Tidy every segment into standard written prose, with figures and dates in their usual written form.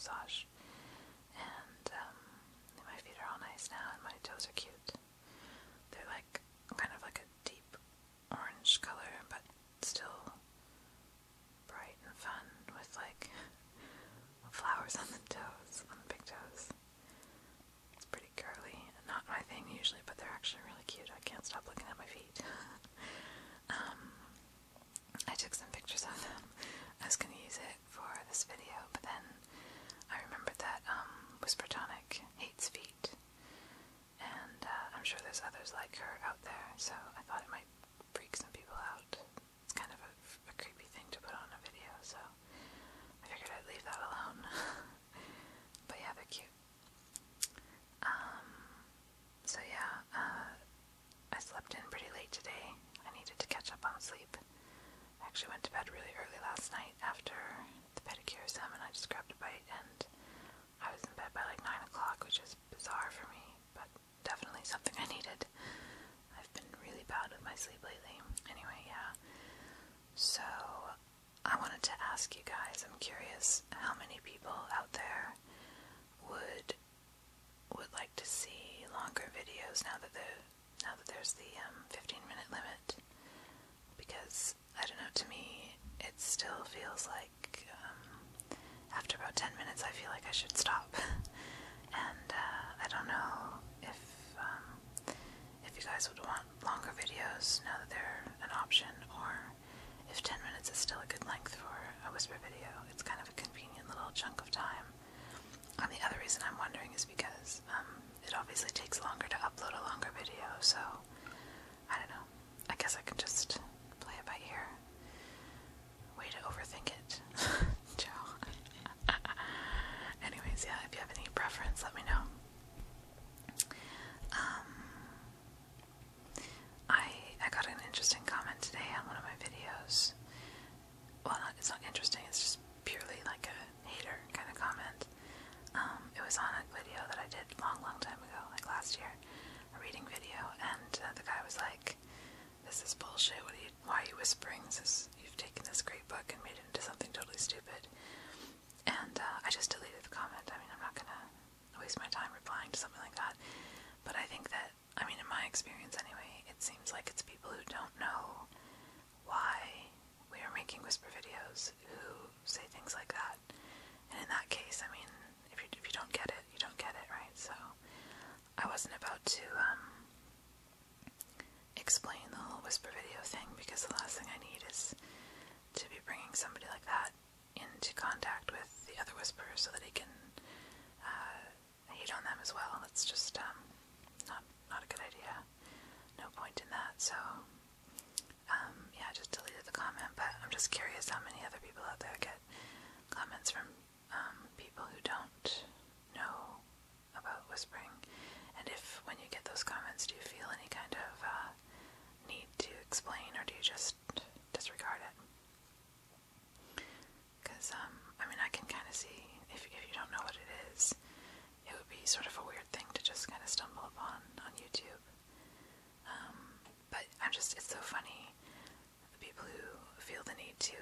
massage. And my feet are all nice now, and my toes are cute. They're like kind of like a deep orange color, but still bright and fun with like flowers on the toes, on the big toes. It's pretty girly. Not my thing usually, but they're actually really cute. I can't stop looking at my feet. I took some pictures of them. I was going to use it for this video, but then I remembered that WhisperTonic hates feet, and I'm sure there's others like her out there, so I thought it might freak some people out. It's kind of a creepy thing to put on a video, so I figured I'd leave that alone. But yeah, they're cute. So yeah, I slept in pretty late today. I needed to catch up on sleep. I actually went to bed really early last night after the pedicure exam, and I just grabbed a bite, and I was in bed by like 9 o'clock, which is bizarre for me, but definitely something I needed. I've been really bad with my sleep lately. Anyway, yeah. So, I wanted to ask you guys, I'm curious how many people out there would like to see longer videos now that there's the 15-minute limit, because I don't know, to me it still feels like after about 10 minutes I feel like I should stop. And I don't know if you guys would want longer videos now that they're an option, or if 10 minutes is still a good length for a whisper video. It's kind of a convenient little chunk of time. And the other reason I'm wondering is because it obviously takes longer to upload a longer video, so I don't know. I guess I can just play it by ear. Way to overthink it. Joe. Anyways, yeah, if you have any preference, let me know. I got an interesting comment today on one of my videos. Well, it's not interesting, it's just purely like a hater kind of comment. It was on a video that I did long time ago, like last year, a reading video, and the guy was like, "This is bullshit, why are you whispering? You've taken this great book and made it into something totally stupid." And I just deleted the comment. I mean, I'm not gonna waste my time replying to something like that, but I think that, I mean, in my experience anyway, it seems like it's people who don't know why we are making whisper videos who say things like that. And in that case, I mean, if you don't get it, you don't get it, right? So I wasn't about to explain the whole whisper video thing, because the last thing I need is to be bringing somebody like that into contact with the other whisperers so that he can hate on them as well. That's just not a good idea. No point in that. So yeah, I just deleted the comment, but I'm just curious how many other people out there get comments from people who don't know about whispering, and if, when you get those comments, do you feel any kind of need to explain, or do you just disregard it? Because I mean, I can kind of see, if you don't know what it is, it would be sort of a weird thing to just kind of stumble upon on YouTube. But it's so funny, the people who feel the need to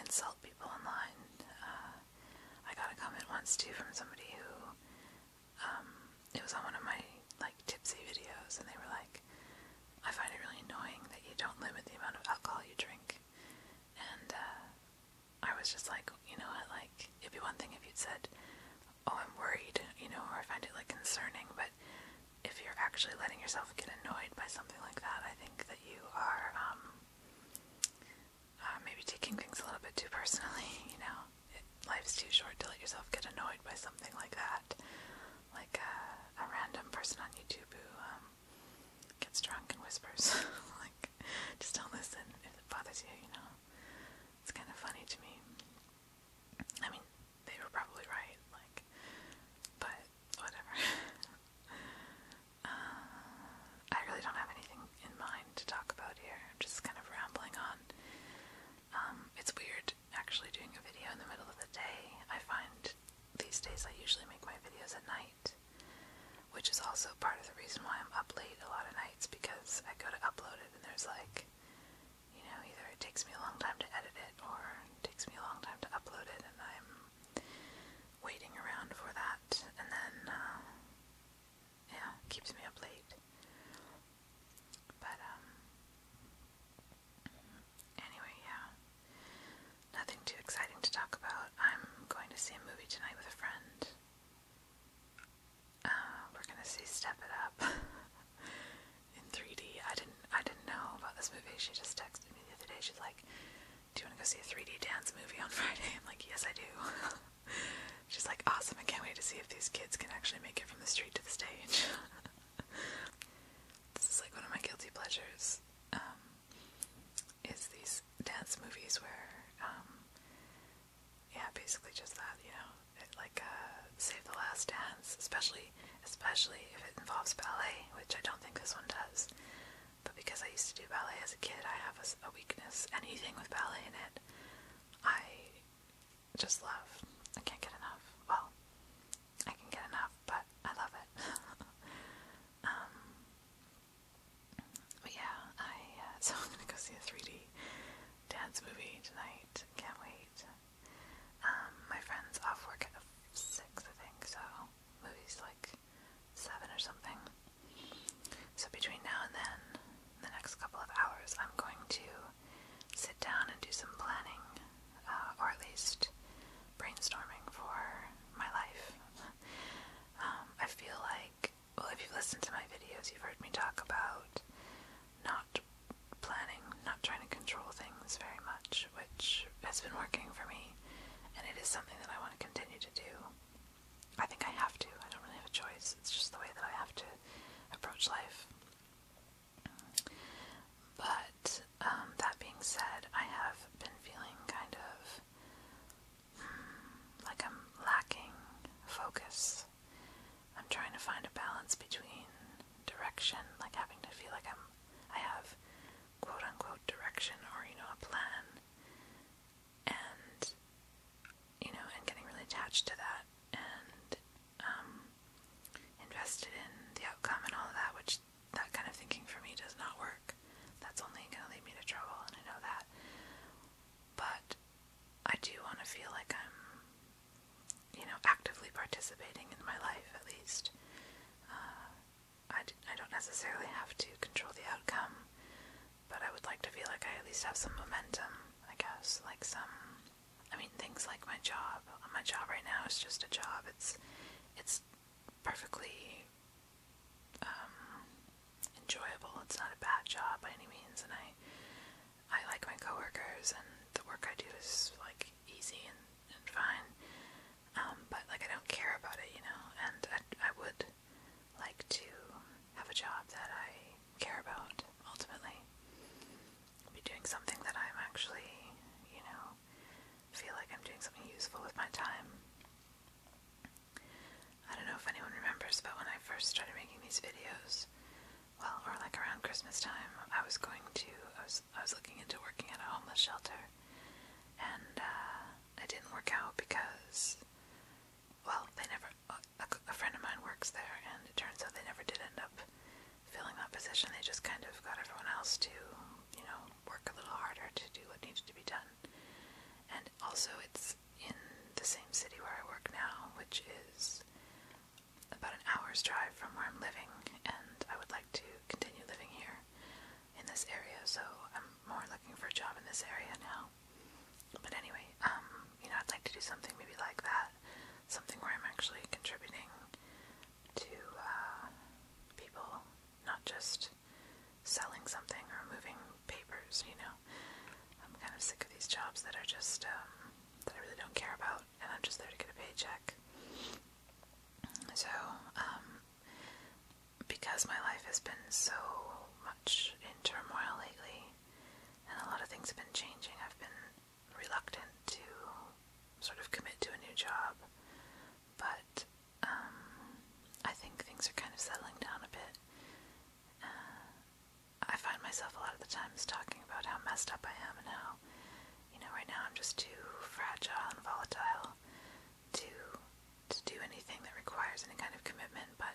insult people online. I got a comment once too from somebody who, it was on one of my like tipsy videos, and they were like, "I find it really annoying that you don't limit the amount of alcohol you drink." And I was just like, you know what, like, it'd be one thing if you'd said, "Oh, I'm worried," you know, or "I find it like concerning," but if you're actually letting yourself get annoyed by something like that, I think that you are maybe taking things a little bit too personally, you know. Life's too short to let yourself get annoyed by something like that. Like a random person on YouTube who gets drunk and whispers. Like, just don't listen if it bothers you, you know. It's kind of funny to me. I mean, they were probably right, like, but whatever. I really don't have anything in mind to talk about here. I'm just kind of rambling on. It's weird actually doing a video in the middle of the day. I find these days I usually make my videos at night, which is also part of the reason why I'm up late a lot of nights, because I go to upload it and there's like, you know, either it takes me a long time to edit it, or it takes me a these kids can actually make it from the street to the stage. This is like one of my guilty pleasures, is these dance movies where, yeah, basically just that, Save the Last Dance, especially if it involves ballet, which I don't think this one does. But because I used to do ballet as a kid, I have a weakness. Anything with ballet in it, I just love. I can't get enough. Well, I can get enough, but I love it. But yeah, so I'm gonna go see a 3D dance movie tonight. Can't wait. My friend's off work at 6, I think, so movie's like 7 or something. So between now and then, the next couple of hours, I'm going to sit down and do some planning, or at least brainstorming for my life. I feel like, well, if you've listened to my videos, you've heard me talk about not planning, not trying to control things very much, which has been working for me, and it is something that I want to continue to do. I think I have to. I don't really have a choice. It's just the way that I have to approach life. But that being said, I have been feeling kind of like I'm lacking focus. I'm trying to find a balance between direction, like having to feel like I have quote-unquote direction, or, a plan, and, and getting really attached to that, and invested in the outcome and all of that, which that kind of thinking for me does not work. That's only going to lead me to trouble, and I know that. But I do want to feel like I'm, actively participating in my life, at least. I don't necessarily have to control the outcome, but I would like to feel like I at least have some momentum, I guess, like things like my job. My job right now is just a job. It's perfectly enjoyable. It's not a bad job by any means, and I like my coworkers, and the work I do is like easy and fine. But like I don't care about it, and I would like to have a job that I care about ultimately. Be doing something that I'm actually, feel like I'm doing something useful with my time. I don't know if anyone remembers, but when I first started making these videos, well, or like around Christmas time, I was looking into working at a homeless shelter, and it didn't work out because, well, a friend of mine works there, and it turns out they never did end up filling that position. They just kind of got everyone else to, work a little harder to do what needed to be done. And also it's in the same city where I work now, which is about an hour's drive from where I'm living, and I would like to continue living here in this area, so I'm more looking for a job in this area now. But anyway, I'd like to do something maybe like that, something where I'm actually contributing to people, not just selling something or moving papers, I'm kind of sick of these jobs that are just, that I really don't care about, and I'm just there to get a paycheck. So, because my life has been so much in turmoil lately, and a lot of things have been changing, I've been reluctant to sort of commit to a new job, but I think things are kind of settling down a bit. I find myself a lot of the times talking about how messed up I am, and how, right now I'm just too fragile and volatile to do anything that requires any kind of commitment. But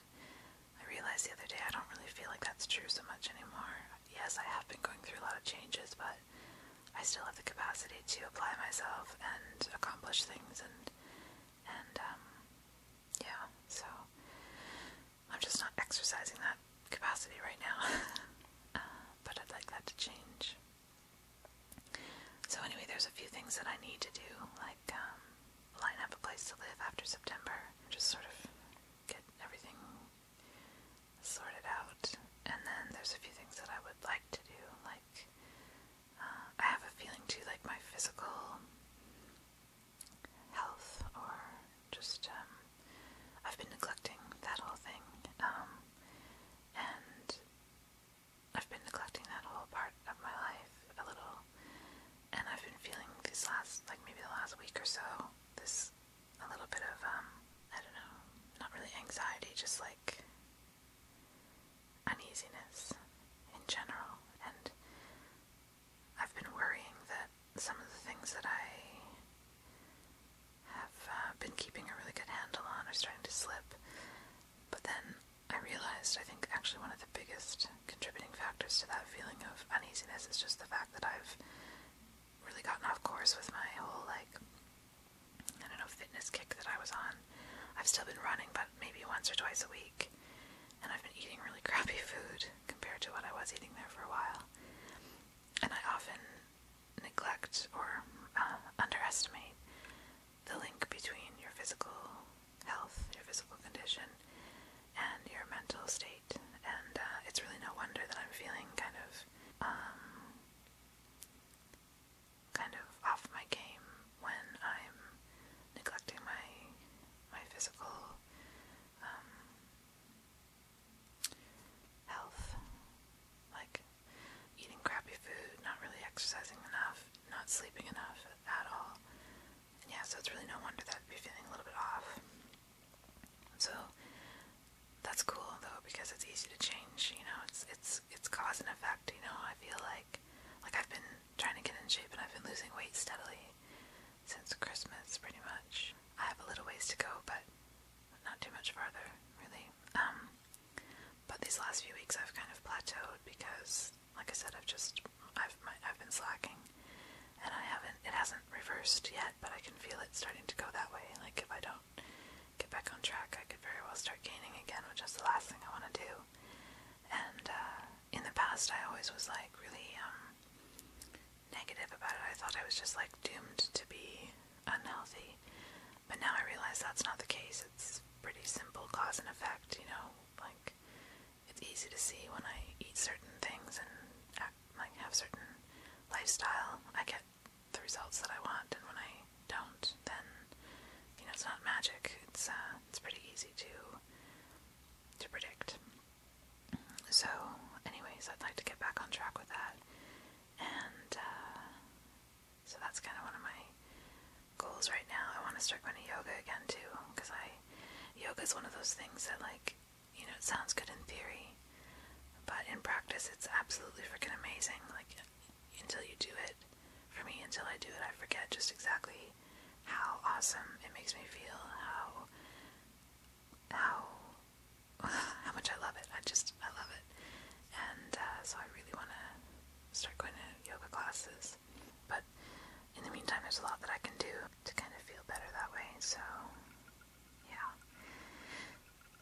I realized the other day I don't really feel like that's true so much anymore. Yes, I have been going through a lot of changes, but I still have the capacity to apply myself and accomplish things, and yeah, so I'm just not exercising that capacity right now. But I'd like that to change. So anyway, there's a few things that I need to do, like line up a place to live after September, just sort of get everything sorted out. And then there's a few things that I would like to do, like I have a feeling too, like my physical health, or just I've been to that feeling of uneasiness is just the fact that I've really gotten off course with my whole, like, I don't know, fitness kick that I was on. I've still been running, but maybe once or twice a week, and I've been eating really crappy food compared to what I was eating there for a while. And I often neglect or underestimate the link between your physical health, your physical condition, and your mental state. And it's really no wonder that I'm feeling kind of off my game when I'm neglecting my physical health, like eating crappy food, not really exercising enough, not sleeping enough at all. And yeah, so it's really no wonder that I'd be feeling a little bit off. So that's cool though, because it's easy to change, you know, it's cause and effect, you know. I feel like I've been trying to get in shape and I've been losing weight steadily since Christmas, pretty much. I have a little ways to go, but not too much farther, really. But these last few weeks I've kind of plateaued because, like I said, I've been slacking, and it hasn't reversed yet, but I can feel it starting to go that way. Like, if I don't get back on track, I could very well start gaining again, which is the last thing I want to do. And in the past, I always was like really negative about it. I thought I was just like doomed to be unhealthy, but now I realize that's not the case. It's pretty simple cause and effect, you know. Like, it's easy to see when I eat certain things and have certain lifestyle, I get the results that I want, and when I don't, then, you know, it's not magic. It's pretty easy to predict. So anyways, I'd like to get back on track with that, and so that's kind of one of my goals right now. I want to start going to yoga again too, because yoga is one of those things that, like, you know, it sounds good in theory, but in practice it's absolutely freaking amazing. Like, until you do it, for me, until I do it, I forget just exactly how awesome it makes me feel, how much I love it. I love it. And so I really want to start going to yoga classes. But in the meantime, there's a lot that I can do to kind of feel better that way. So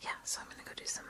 yeah, so I'm going to go do some